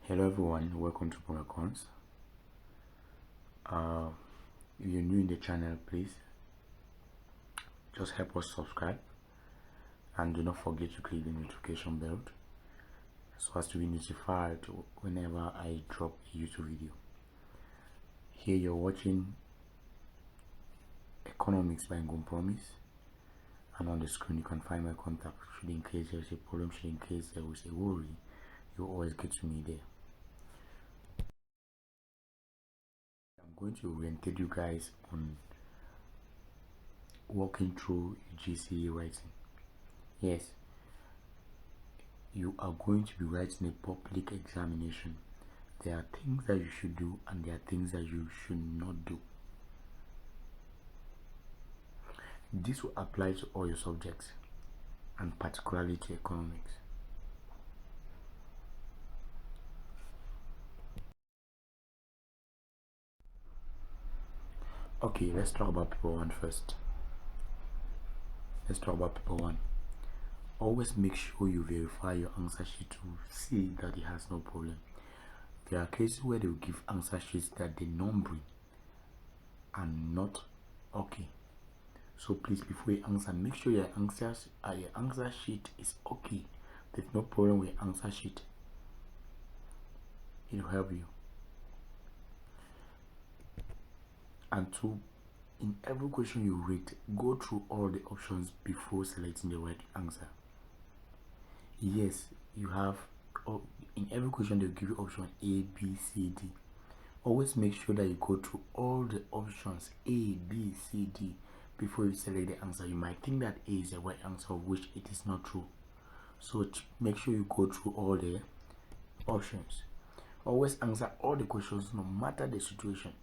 Hello everyone, welcome to Accounts. If you're new in the channel, please just help us subscribe and do not forget to click the notification bell so as to be notified whenever I drop a YouTube video. Here you're watching Economics by Ngum, and on the screen you can find my contact. Should in case there's a problem, should in case there was a worry, you always get to me there. I'm going to orientate you guys on walking through GCE writing. Yes, you are going to be writing a public examination. There are things that you should do and there are things that you should not do. This will apply to all your subjects and particularly to economics. Okay, let's talk about paper 1 first. Let's talk about paper 1. Always make sure you verify your answer sheet to see that it has no problem. There are cases where they will give answer sheets that the numbering are not okay. So please, before you answer, make sure your answer sheet is okay. There's no problem with your answer sheet. It will help you. And 2, in every question you read, go through all the options before selecting the right answer. Yes, you have, in every question they'll give you option A, B, C, D. Always make sure that you go through all the options A, B, C, D before you select the answer. You might think that A is the right answer, of which it is not true. So make sure you go through all the options. Always answer all the questions no matter the situation.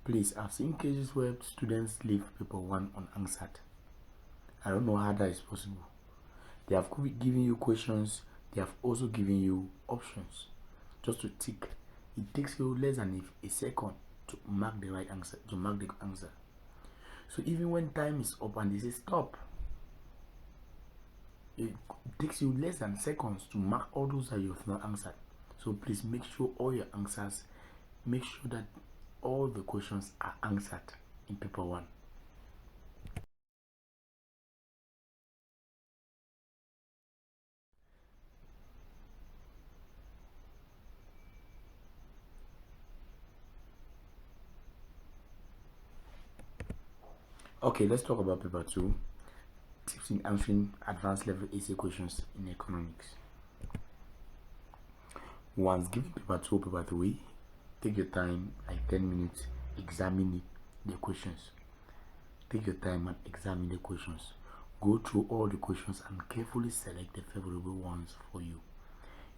Please, I've seen cases where students leave paper 1 unanswered. I don't know how that is possible. They have given you questions, they have also given you options just to tick. It takes you less than a second to mark the right answer, So even when time is up and they say stop, it takes you less than seconds to mark all those that you have not answered. So please make sure all your answers, make sure that all the questions are answered in paper 1. Okay, let's talk about paper 2. Tips in answering advanced level essay questions in economics. Once given paper 2 or paper 3, take your time, like 10 minutes, examine the questions. Take your time and examine the questions. Go through all the questions and carefully select the favorable ones for you.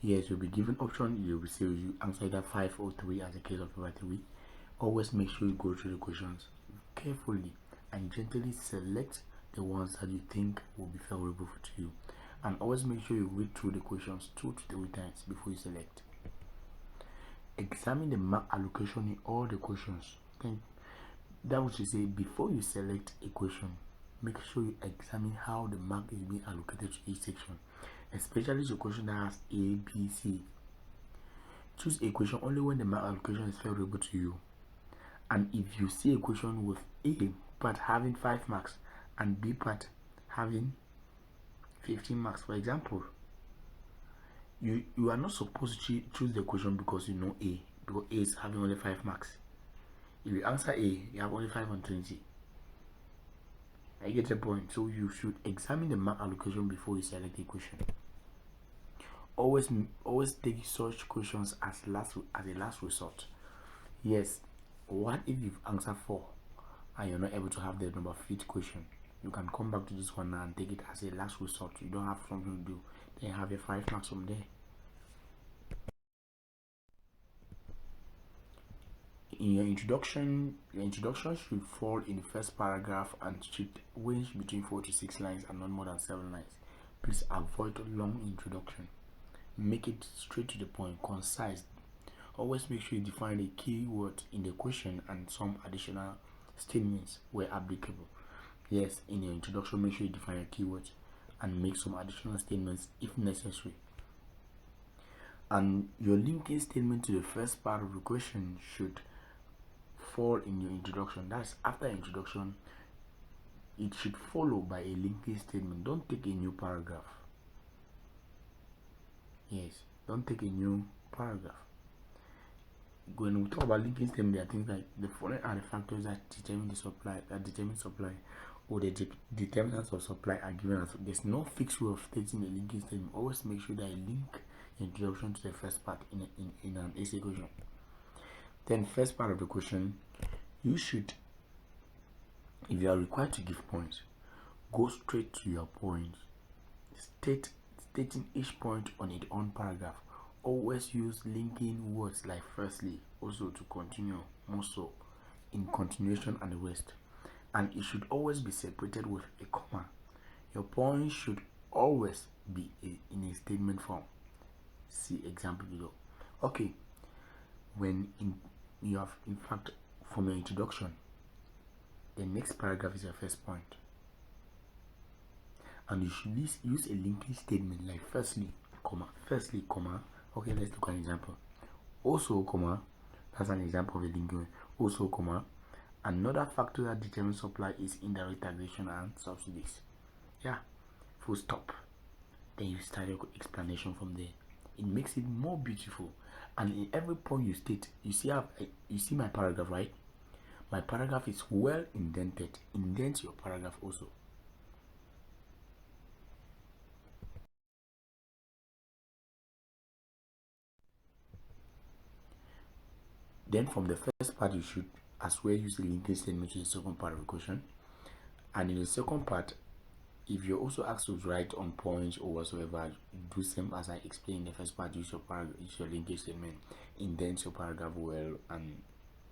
Yes, you'll be given option, you will say you answer either 5 or 3 as a case of paper 3. Always make sure you go through the questions carefully and gently select the ones that you think will be favorable to you. And always make sure you read through the questions 2 to 3 times before you select. Examine the mark allocation in all the questions. That would say, before you select a question, make sure you examine how the mark is being allocated to each section, especially the question that has A, B, C. Choose a question only when the mark allocation is favorable to you. And if you see a question with A part having 5 marks and B part having 15 marks, for example, you are not supposed to choose the question because you know A, because A is having only 5 marks. If you answer A, you have only 5 on 20. I get the point. So you should examine the mark allocation before you select a question. Always take such questions as a last resort. Yes, what if you've answered 4 and you're not able to have the number 5th question? You can come back to this one now and take it as a last resort. You don't have something to do, then you have your 5 marks from there. In your introduction should fall in the first paragraph and should range between 4 to 6 lines and not more than 7 lines. Please avoid long introduction. Make it straight to the point, concise. Always make sure you define a keyword in the question and some additional statements where applicable. Yes, in your introduction, make sure you define a keyword and make some additional statements if necessary. And your linking statement to the first part of the question should fall in your introduction. That's after introduction, it should follow by a linking statement. Don't take a new paragraph. Yes, don't take a new paragraph. When we talk about linking statement, there are things like the following are the factors that determine the supply, or the determinants of supply are given as. There's no fixed way of stating a linking statement. Always make sure that you link introduction to the first part in an essay question. Then first part of the question, you should, if you are required to give points, go straight to your point. Stating each point on its own paragraph. Always use linking words like firstly, also to continue, more so, in continuation and the rest. And it should always be separated with a comma. Your point should always be in a statement form. See example below. Okay, when you have, in fact, from your introduction, the next paragraph is your first point, and you should use a linking statement like firstly, comma. Okay, let's look at an example. Also, comma, that's an example of a linking. Also, comma, another factor that determines supply is indirect taxation and subsidies. Yeah, full stop. Then you start your explanation from there. It makes it more beautiful. And in every point you state, you see my paragraph, right? My paragraph is well indented. Indent your paragraph also. Then from the first part, you should as well use the linking statement to the second part of the question. And in the second part, if you're also asked to write on points or whatsoever, do same as I explained in the first part. Use your linkage statement, indent your paragraph well, and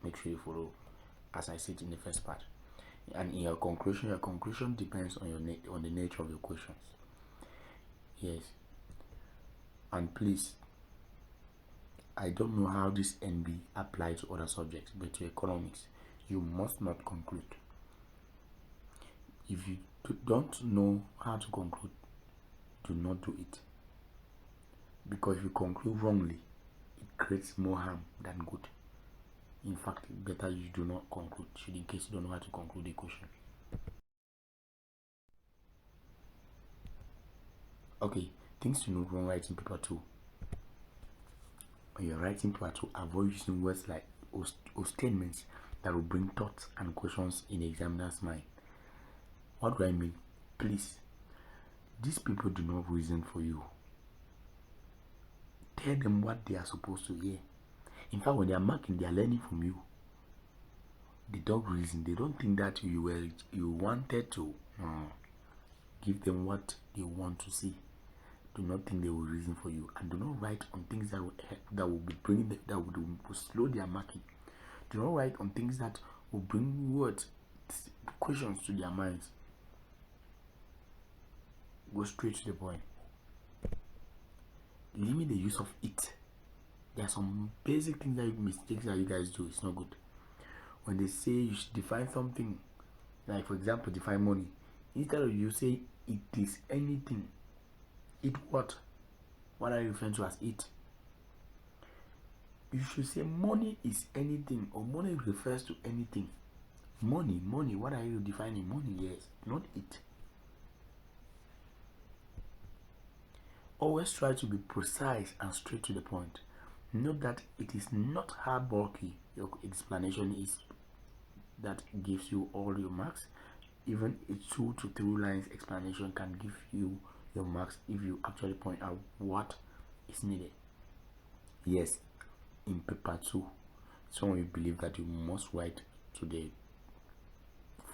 make sure you follow as I said in the first part. And in your conclusion depends on the nature of your questions. Yes. And please, I don't know how this NB applies to other subjects, but to economics, you must not conclude. If you don't know how to conclude, do not do it. Because if you conclude wrongly, it creates more harm than good. In fact, better you do not conclude, in case you don't know how to conclude the question. Okay, things to know when writing paper 2. When you're writing paper 2, avoid using words like or statements that will bring thoughts and questions in the examiner's mind. What do I mean? Please, these people do not reason for you. Tell them what they are supposed to hear. In fact, when they are marking, they are learning from you. They don't reason. They don't think that you wanted to give them what they want to see. Do not think they will reason for you, and do not write on things that will slow their marking. Do not write on things that will bring questions to their minds. Go straight to the point. Limit the use of it. There are some basic mistakes that you guys do. It's not good. When they say you should define something, like for example, define money, instead of you say it is anything, it what? What are you referring to as it? You should say money is anything, or money refers to anything. Money. What are you defining? Money, yes, not it. Always try to be precise and straight to the point. Note that it is not hard bulky. Your explanation is that gives you all your marks. Even a 2 to 3 lines explanation can give you your marks if you actually point out what is needed. Yes, in paper 2, some of you believe that you must write to the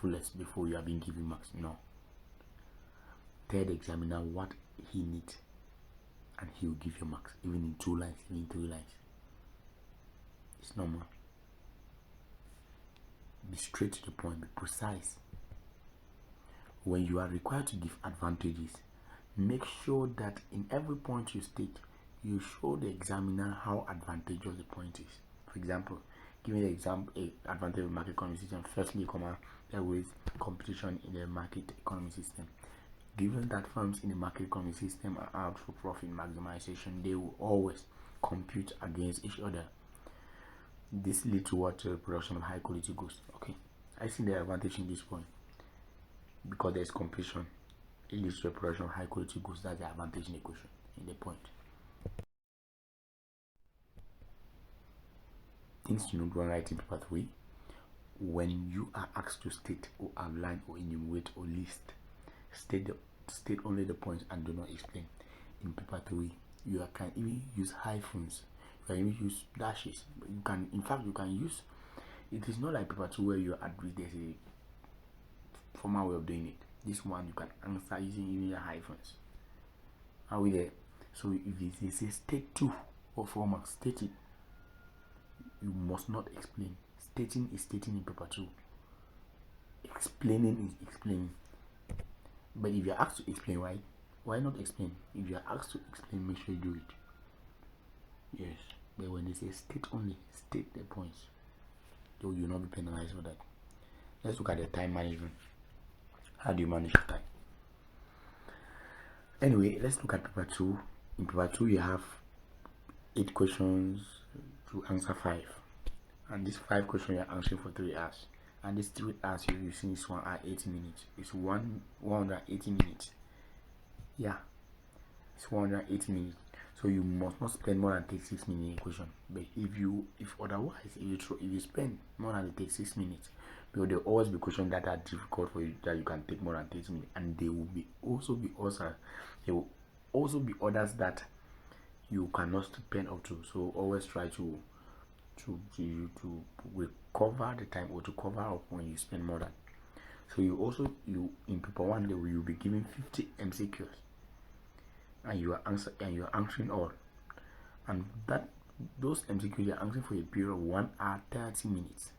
fullest before you have been given marks. No. Tell the examiner what he needs, and he will give you marks, even in 2 lines, even in 3 lines. It's normal. Be straight to the point, be precise. When you are required to give advantages, make sure that in every point you state, you show the examiner how advantageous the point is. For example, give me the example, advantage of market economy system. Firstly, there is competition in the market economy system. Given that firms in the market economy system are out for profit maximization, they will always compute against each other. This leads to what production of high quality goods. Okay, I see the advantage in this point because there's completion. It leads to a production of high quality goods. That's the advantage in the question, in the point. Things to note when writing paper 3. When you are asked to state or outline or enumerate or list, state only the points and do not explain. In paper 3, you can even use hyphens, you can even use dashes. You can, in fact, you can use. It is not like paper 2 where you are there's a formal way of doing it. This one you can answer using even your hyphens. Are we there? So if it says state 2 or formal, state it. You must not explain. Stating is stating in paper 2. Explaining is explaining. But if you're asked to explain, why not explain? If you're asked to explain, make sure you do it. Yes. But when they say state only, state the points. So you'll not be penalized for that. Let's look at the time management. How do you manage your time? Anyway, let's look at paper 2. In paper 2, you have 8 questions to answer 5. And these 5 questions you're answering for 3 hours. And these 3 hours you're using is 1 hour 80 minutes. It's 180 minutes. Yeah, it's 180 minutes. So you must not spend more than 36 minutes in a question. But if you spend more than 36 minutes, because there will always be questions that are difficult for you that you can take more than 30 minutes, and there will also be others that you cannot spend up to. So always try to recover the time or to cover up when you spend more than. So you in paper 1 you'll be given 50 MCQs, and you are answering all, and those MCQs you're answering for a period of 1 hour 30 minutes.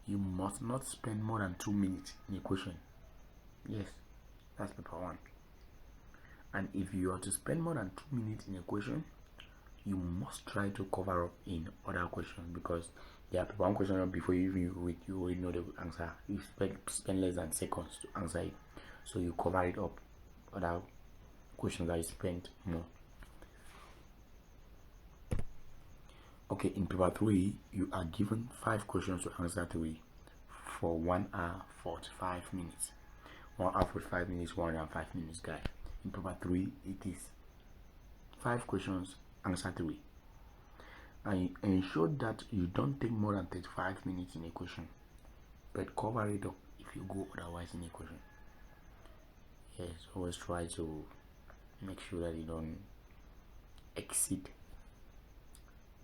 You must not spend more than 2 minutes in a question. Yes, that's paper 1. And if you are to spend more than 2 minutes in a question, you must try to cover up in other questions, because there are paper 1 question before you even read, you already know the answer. You spend less than seconds to answer it, so you cover it up. Other questions that you spent more. Okay, in paper 3, you are given 5 questions to answer 3 for 1 hour 45 minutes. 1 hour 45 minutes, 105 minutes, guys. In paper 3, it is 5 questions, answer 3. And ensure that you don't take more than 35 minutes in a question, but cover it up if you go otherwise in a question. Yes, always try to make sure that you don't exceed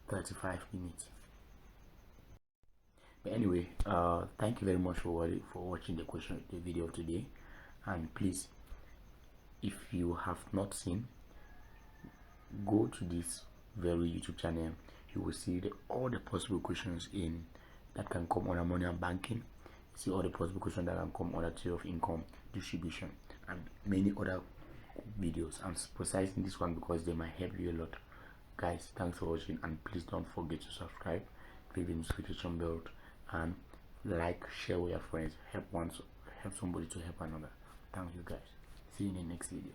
35 minutes. But anyway, thank you very much for watching the video today. And please, if you have not seen, go to this very YouTube channel. You will see all the possible questions that can come under money and banking. See all the possible questions that can come under tier of income, distribution, and many other videos. I'm emphasizing this one because they might help you a lot. Guys, thanks for watching, and please don't forget to subscribe, click the notification bell, and like, share with your friends. Help somebody to help another. Thank you guys. See you in the next video.